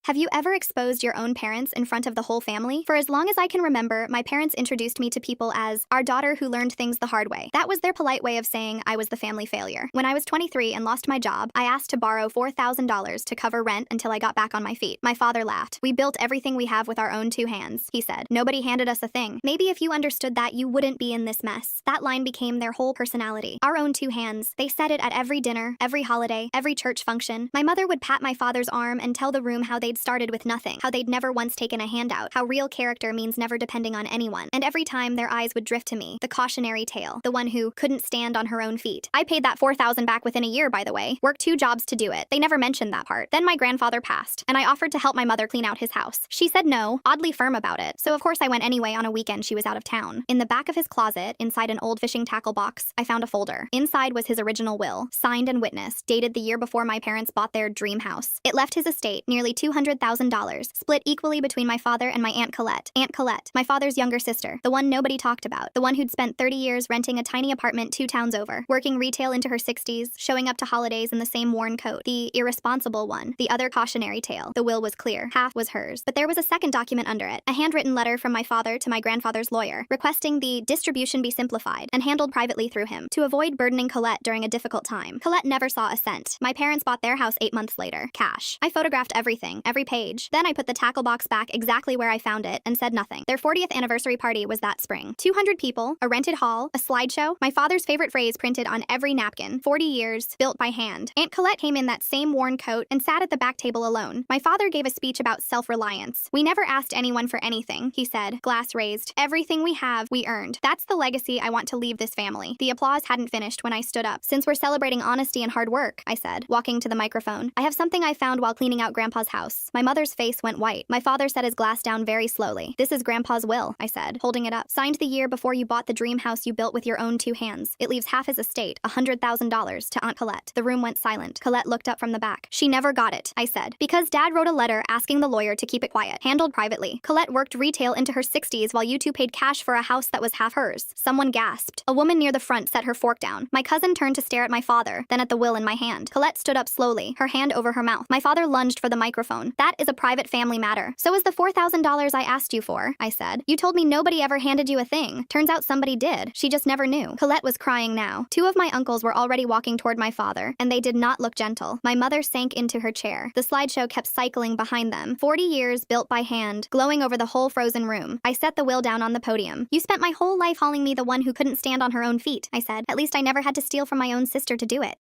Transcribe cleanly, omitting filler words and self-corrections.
Have you ever exposed your own parents in front of the whole family? For as long as I can remember, my parents introduced me to people as our daughter who learned things the hard way. That was their polite way of saying I was the family failure. When I was 23 and lost my job, I asked to borrow $4,000 to cover rent until I got back on my feet. My father laughed. "We built everything we have with our own two hands," he said. "Nobody handed us a thing. Maybe if you understood that, you wouldn't be in this mess." That line became their whole personality. Our own two hands. They said it at every dinner, every holiday, every church function. My mother would pat my father's arm and tell the room how they'd started with nothing, how they'd never once taken a handout, how real character means never depending on anyone. And every time their eyes would drift to me, the cautionary tale, the one who couldn't stand on her own feet. I paid that $4,000 back within a year, by the way. Worked 2 jobs to do it. They never mentioned that part. Then my grandfather passed, and I offered to help my mother clean out his house. She said no, oddly firm about it. So of course I went anyway on a weekend she was out of town. In the back of his closet, inside an old fishing tackle box, I found a folder. Inside was his original will, signed and witnessed, dated the year before my parents bought their dream house. It left his estate, nearly $200,000, split equally between my father and my Aunt Colette. Aunt Colette, my father's younger sister, the one nobody talked about, the one who'd spent 30 years renting a tiny apartment 2 towns over, working retail into her 60s, showing up to holidays in the same worn coat. The irresponsible one, the other cautionary tale. The will was clear. Half was hers. But there was a second document under it, a handwritten letter from my father to my grandfather's lawyer, requesting the distribution be simplified and handled privately through him, to avoid burdening Colette during a difficult time. Colette never saw a cent. My parents bought their house 8 months later. Cash. I photographed everything, every page. Then I put the tackle box back exactly where I found it and said nothing. Their 40th anniversary party was that spring. 200 people, a rented hall, a slideshow, my father's favorite phrase printed on every napkin, 40 years, built by hand. Aunt Colette came in that same worn coat and sat at the back table alone. My father gave a speech about self-reliance. "We never asked anyone for anything," he said, glass raised. "Everything we have, we earned. That's the legacy I want to leave this family." The applause hadn't finished when I stood up. "Since we're celebrating honesty and hard work," I said, walking to the microphone, "I have something I found while cleaning out Grandpa's house." My mother's face went white. My father set his glass down very slowly. "This is Grandpa's will," I said, holding it up. "Signed the year before you bought the dream house you built with your own 2 hands. It leaves half his estate, $100,000, to Aunt Colette." The room went silent. Colette looked up from the back. "She never got it," I said, "because Dad wrote a letter asking the lawyer to keep it quiet, handled privately. Colette worked retail into her 60s while you two paid cash for a house that was half hers." Someone gasped. A woman near the front set her fork down. My cousin turned to stare at my father, then at the will in my hand. Colette stood up slowly, her hand over her mouth. My father lunged for the microphone. "That is a private family matter. So is the $4,000 I asked you for," I said. "You told me nobody ever handed you a thing. Turns out somebody did. She just never knew." Colette was crying now. 2 of my uncles were already walking toward my father, and they did not look gentle. My mother sank into her chair. The slideshow kept cycling behind them. 40 years built by hand, glowing over the whole frozen room. I set the will down on the podium. "You spent my whole life calling me the one who couldn't stand on her own feet," I said. "At least I never had to steal from my own sister to do it."